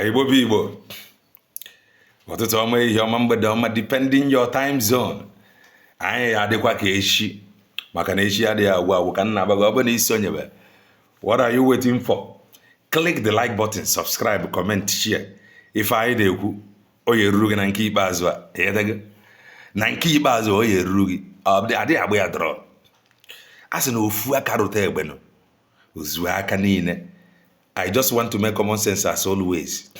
Igbo Igbo. Ọtụtụ ọma ihe ọma mgbede ọma depending your time zone. Anyị adịkwa ka echi maka na echi adịghị agwụ agwụ ka nna agbago ọ bụ na isonyebe. What are you waiting for? Click the like button, subscribe, comment, share. Ife anyị na-ekwu o yeruru gị na nke ikpeazụ a edego na nke ikpeazụ o yeruru gị adịghị agba ya drọ. A sị na ofu aka rụta egbenụ ozuo aka niile. I just want to make common sense as always.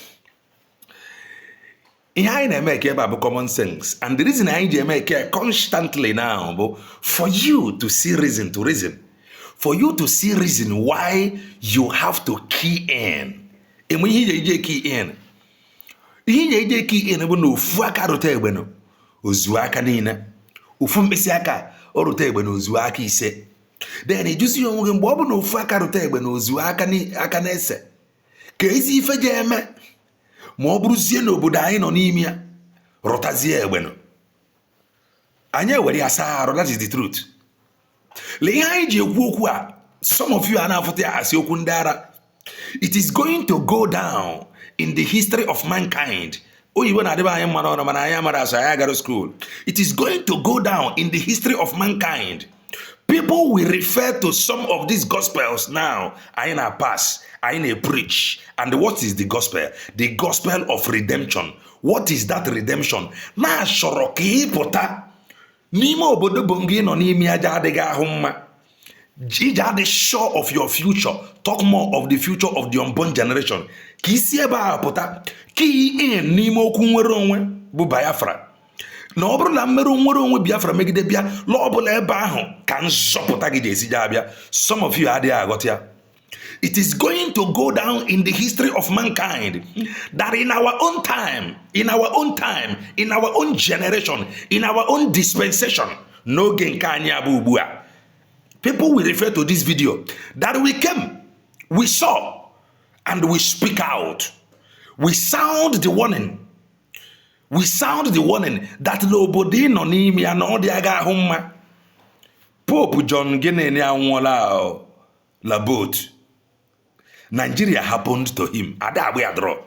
Ihe anyị na-eme ebe a bụ common sense, and the reason anyị ji eme constantly now bụ for you to see reason to reason, for you to see reason why you have to key in. Enwe ihe ije key in. Ihe ije key in bụ na ofu aka rụta egbenụ ozuo aka niile. Ofu mkpịsị aka o rụta egbenụ ozuo aka ise. Then ejuzi onwe gị mgbe ọ bụ na ofu aka rụta egbe na ozuo aka na-ese ka ezi ife je eme ma ọ bụrụzie n'obodo anyị nọ n'ime ya rụtazie egbenụ anyị ewere ya saa arụ. That is the truth. Lee ihe anyị ji ekwu okwu a, some of you a na-afụta ya asị okwu ndị ara. It is going to go down in the history of mankind. Oyibo na-adịba anyị mma n'ọnụ mana anyị amara asọ anyị agara school. It is going to go down in the history of mankind. People will refer to some of these gospels now. I pass, I preach. And what is the gospel? The gospel of redemption. What is that redemption? Na shoroki pota. Nimo obodo bongi no nimi aja adega ahumma. Jija the sure of your future. Talk more of the future of the unborn generation. Kisi eba pota. Ki in nimo kunwere onwe bu Biafra. Na ọ bụrụ na mmerụ nwere onwe Biafra megide bịa la ọ bụla ebe ahụ ka nzọpụta gị ga-esi ja abịa. Some of you adịghị aghọta ya. It is going to go down in the history of mankind that in our own time, in our own generation, in our own dispensation, n'oge nke anyị abụ ugbu a, people will refer to this video that we came, we saw, and we speak out. We sound the warning. We sound the warning that nobody nọ n'ime ya na ọ dị aga ahụ mma. Pope John Gennene anwụọla la boat. Nigeria happened to him. Ada agba ya draw.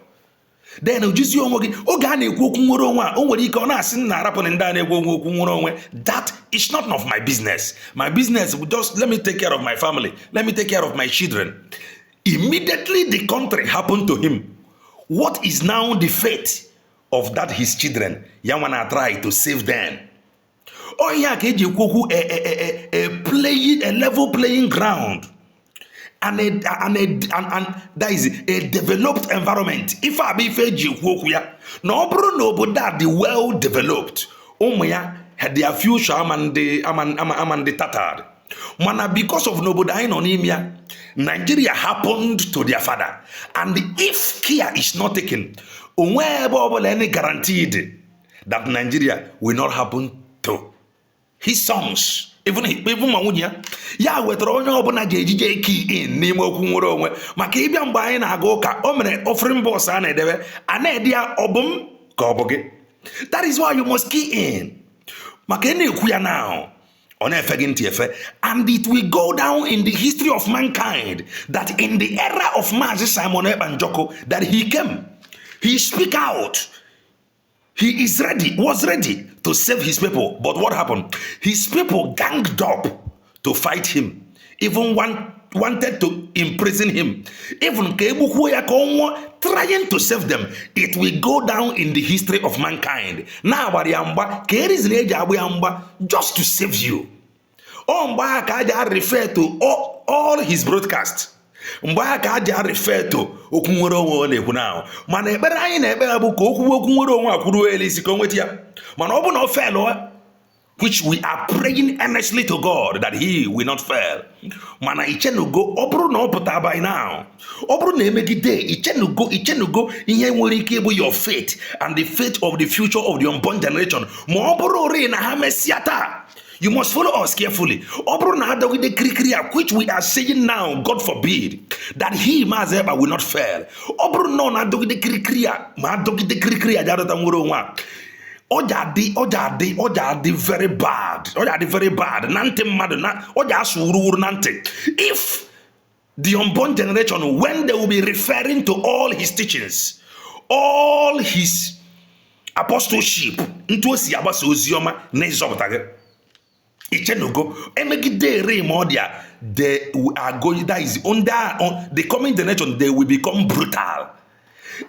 Then ojuzi onwe gị oge a na-ekwu okwu nwere onwe a o nwere ike ọ na-asị na arapụ ndị a na-ekwu okwu nwere onwe. That is not of my business. My business will just let me take care of my family. Let me take care of my children. Immediately the country happened to him. What is now the fate of that his children? Yawana try to save them. Oh yeah, ka eji ekwu a level playing ground and that is a developed environment. If I be fair eji ekwu ya na ọ bụrụ na obodo the well developed ụmụ ya had their future amandi tattered. Mana because of nobodo anyị nọ n'ime ya, Nigeria happened to their father, and if care is not taken, any guaranteed that Nigeria will not happen to his sons. Even Mawunya, ya wetara onye ọbụla ga-ejije key in n'ime okwu nwere onwe maka ịbịa mgbe anyị na-aga ụka o mere offering box a na-edebe a na-edi ya ọbụm ka ọ bụ gị. That is why you must key in. Maka na-ekwu ya now. And it will go down in the history of mankind that in the era of Mazi Simon Ebanjoko that he came, he speak out, he is ready, was ready to save his people. But what happened? His people ganged up to fight him, even wanted to imprison him, even trying to save them. It will go down in the history of mankind. Now, just to save you. Mbaka refer to all his broadcasts. Mbaka refer to okunwere onwe na-ekwu now. Mana ekpere anyị na-ekpe bụ ka okunwere onwe akwuru elisi ka onweta ya. Mana ọ bụ na ọ fail, which we are praying earnestly to God that he will not fail. Mana ichenugo ọ bụrụ na ọ pụta by now. Ọ bụrụ na emegide ichenugo ihe nwere ike bụ your faith and the faith of the future of the unborn generation. Ma ọ bụrụ ori na ha mesịa taa, you must follow us carefully. Ọ bụrụ na adọgide kirikiri which we are saying now, God forbid, that he Mazeba will not fail. Ọ bụrụ na adọgide kirikiri ma adọgide kirikiri ajarọta nwere onwe Oja very bad. Nante mmadụ na oja asuru nante. If the unborn generation, when they will be referring to all his teachings, all his apostleship into osi agbasa ozioma na ịzọpụta gị. Ichenugo emegide remodia, they are going, that is under the coming generation, they will become brutal.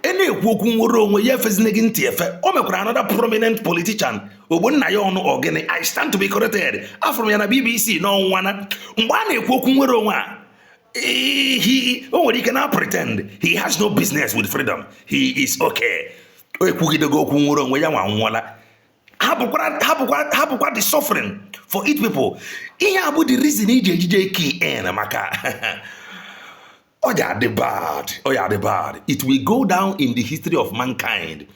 Any ekwu nwere onwe ya efezinegi ntị efe. O mekwara another prominent politician ogbonna ya ọnụ ogene. I stand to be corrected. Afro ya na BBC no nwana. Mgbe a na-ekwu okwu nwere onwe a, o nwere ike na pretend he has no business with freedom. He is okay. O ekwugidego okwu nwere onwe ya nwa nwala. Hapụkwa the suffering for it people. Ihe abụ the reason iji ejije key in maka oh yeah, the bad. It will go down in the history of mankind.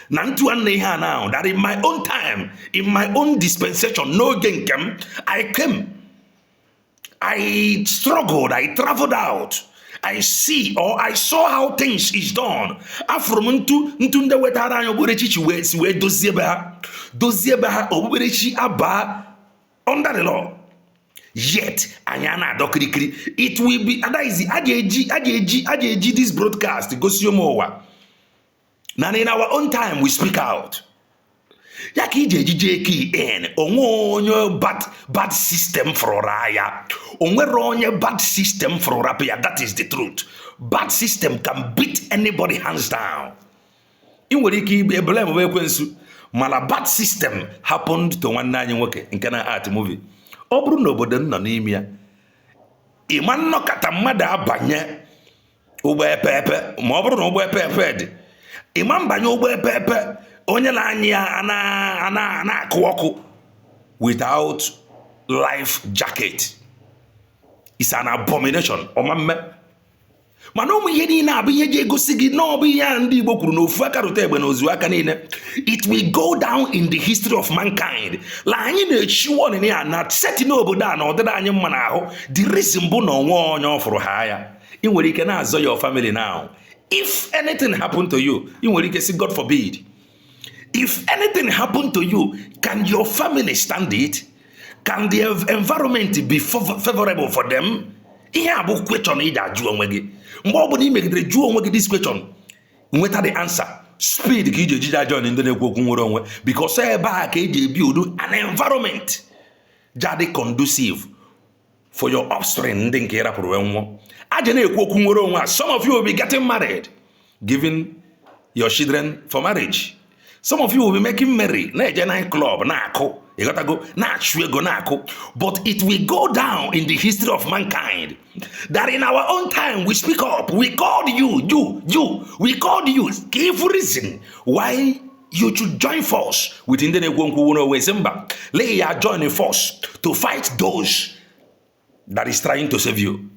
Now that in my own time, in my own dispensation, no genkem, I came. I struggled, I traveled out. I saw how things is done. Afrom ntu nde wetara anyị oborechi we doziebe ha oborechi aba under the law. Yet anyana adokirikiri. It will be ageji this broadcast gosi omowa. Na in our own time we speak out. Yaki JK in onyo bad system for raya. Onwe bad system for rapia. That is the truth. Bad system can beat anybody hands down. In wiki be blame of mala bad system happened to one nine work in Kana art movie. Obru no boden nanimia. Iman no katamada banye. Ube pepe. Mobru no ube pepe. Iman banyo ube pepe. Onye la anya ana akwoku without life jacket. It's an abomination. Omamme. Mano mu yedi na abi yeje gosigi no bi ya ndi Igbo kwuru no ofu aka rute egbe na ozu aka niile. It will go down in the history of mankind. La anyị na-echiwo ni ya na set no obodo a na odeda anyị mma na ahụ. The reason bụ na onwe onye ofuru ha ya. I nwere ike na azọ your family now. If anything happened to you, I nwere ike say God forbid. If anything happened to you, can your family stand it? Can the environment be favorable for them? Ihe abu question ị ga-ajụ onwe gị. Mgbe ọ bụla ị megidere jụọ onwe gị this question, nweta the answer. Speed ka ị ga-eji ajọ ndị na-ekwu okwu nwere onwe, because ebe a ka ị ga-ebuild an environment jadi conducive for your offspring ndị nke rapụrụ nwụọ. Aja na-ekwu okwu nwere onwe. Some of you will be getting married, giving your children for marriage. Some of you will be making merry, na-eje night club, na-akụ, you gotta go, na-achụ ego, na-akụ. But it will go down in the history of mankind that in our own time we speak up. We called you, we called you. Give reason why you should join force with Indian Wezimba. Lay your joining force to fight those that is trying to save you.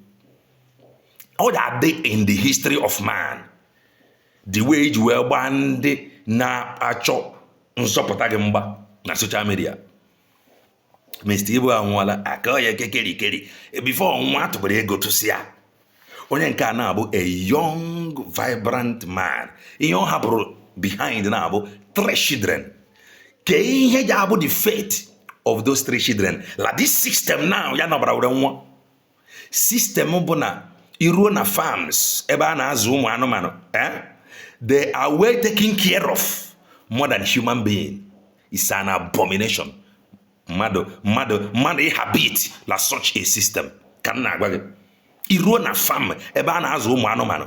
How are they in the history of man? The way you were banned na achọ nzọpụta gị mgba na social media. Mr. Ibu anwụọla aka ya kekeri before nwa atụbara ego tụsịa. Onye nke a na-abụ a young vibrant man. Ihe ọ hapụrụ behind na-abụ 3 children. Ke ihe ya abụ the fate of those 3 children. La this system now ya nọbara were nwa. System bụ na iruo na farms ebe a na-azụ ụmụ anụmanụ. They are well taken care of more than human being. It's an abomination. Mado habit la such a system. Can na agwa iruo na farm ebe a na-azụ ụmụ anụmanụ.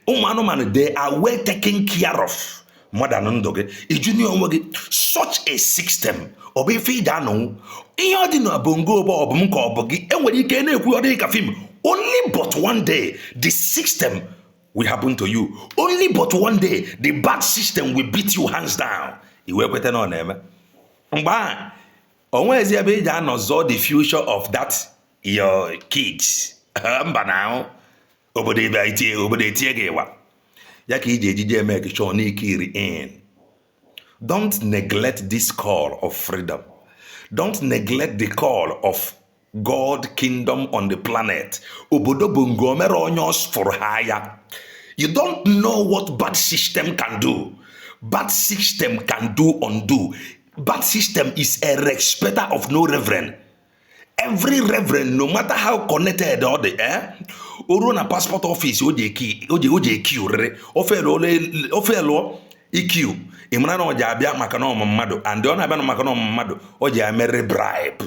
Ụmụ anụmanụ they are well taken care of more than ndụ gị. Ijuni onwe gị such a system. Ọ bụ ife ị ga-anọ. Ihe ọ dị na bongo ọ bụ m ka ọ bụ gị. Enwere ike na-ekwu ọ dị ka film. Only but one day the system will happen to you. Only but one day, the bad system will beat you hands down. Iwe kwete na ọ na-eme. Mgbe onwezi ebe ị ga-anọzọ the future of that your kids. Mba na obodo etie gị ịwa. Ya ka iji ejije eme kisho n'ike iri in. Don't neglect this call of freedom. Don't neglect the call of God kingdom on the planet. Obodo bungo mere onyos for hire. You don't know what bad system can do. Bad system can do undo. Bad system is a respecter of no reverend. Every reverend, no matter how connected or the oruo na passport office o je ki rere ofelo EQ imana na oja abia maka na mmadu and ọ na-abịa maka na mmadu o ji amere bribe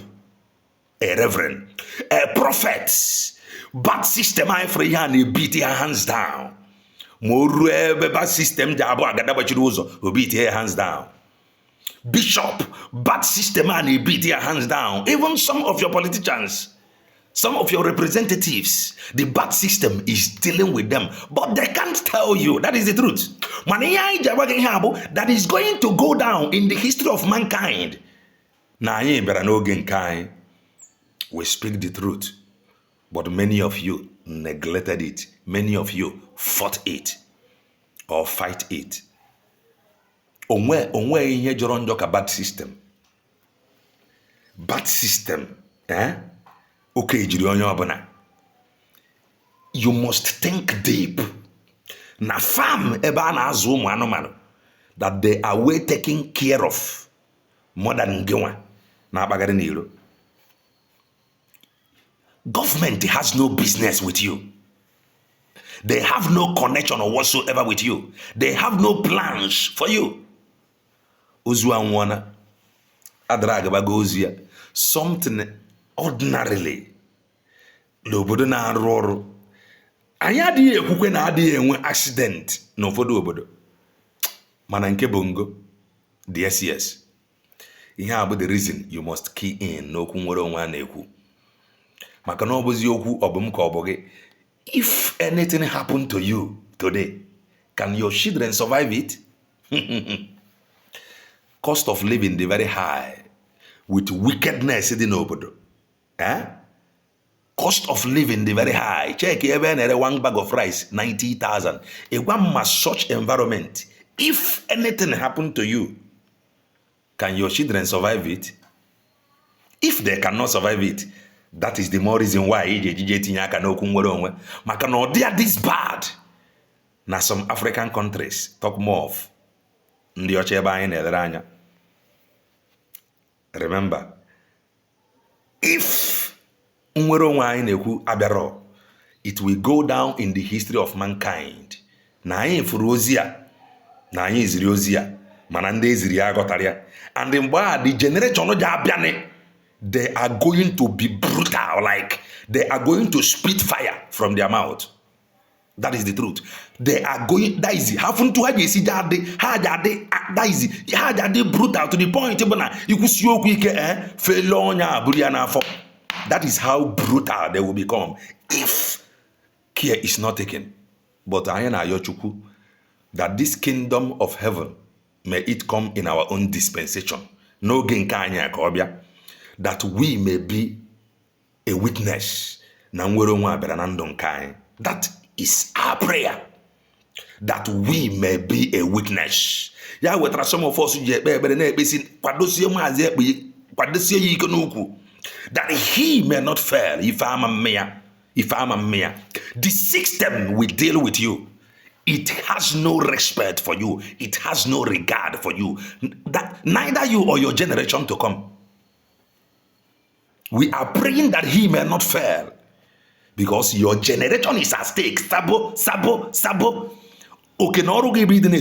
a reverend a prophet bad system I for ya na beat your hands down mo ruo ebe bad system ji abụ agada gbachiri ụzọ o beat your hands down. Bishop, bad system and beat your hands down. Even some of your politicians, some of your representatives, the bad system is dealing with them, but they can't tell you. That is the truth. That is going to go down in the history of mankind. We speak the truth, but many of you neglected it. Many of you fought it or fight it. Onwe ihe jọrọ njọ ka bad system. Bad system, okay, jiri onye ọbụla. You must think deep. Na farm ebe a na-azụ ụmụ anụmanụ that they are well taken care of more than ngewa na-akpagharị n'iro. Government has no business with you. They have no connection or whatsoever with you. They have no plans for you. Ozu anwana adraga bago ozu ya something ordinarily n'obodo na-arụ ọrụ anyị adịghị ekwukwe na adịghị enwe accident n'ụfọdụ obodo mana nke bongo DSCS ihe a bụ the reason you must key in n'okwu nwere onwe a na-ekwu maka na ọ bụzi okwu ọ bụ m ka ọ bụ gị. If anything happened to you today, can your children survive it? Cost of living is very high with wickedness in the obodo. Cost of living is very high. Check even one bag of rice 90,000. A one must such environment. If anything happened to you, can your children survive it? If they cannot survive it, that is the more reason why they are this bad. Now some African countries talk more of. Remember, if it will go down in the history of mankind. And the generation they are going to be brutal, like they are going to spit fire from their mouth. That is the truth. They are going, that is happen to have you see that they brutal to the point you could see that is how brutal they will become if care is not taken. But I know that this kingdom of heaven may it come in our own dispensation. No gain that we may be a witness. That is our prayer. That we may be a witness. Yahweh, some of us that he may not fail if I'm a mayor. The system will deal with you. It has no respect for you. It has no regard for you. That neither you or your generation to come. We are praying that he may not fail. Because your generation is at stake. Sabo. Okay, no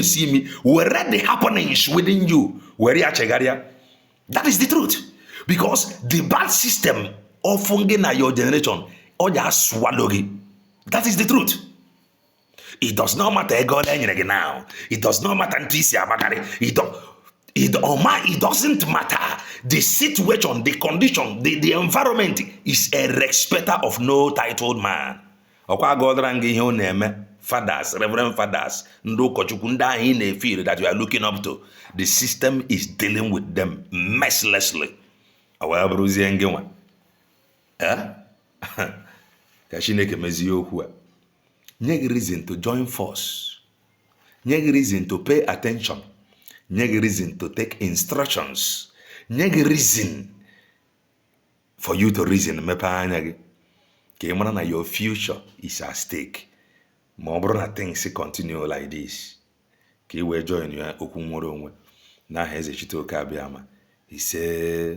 see me. Where the happenings within you. That is the truth. Because the bad system of your generation, or just swallow it. That is the truth. It does not matter now. It does not matter. It doesn't matter. The situation, the condition, the environment is a respecter of no titled man. Fathers, reverend fathers, feel that you are looking up to. The system is dealing with them mercilessly. Reason to join force. Reason to pay attention. Reason to take instructions. Reason for you to reason. Your future is at stake. More brother things continue like this. Ki we join you okumoro onwe. Na heze chito ka biama. He said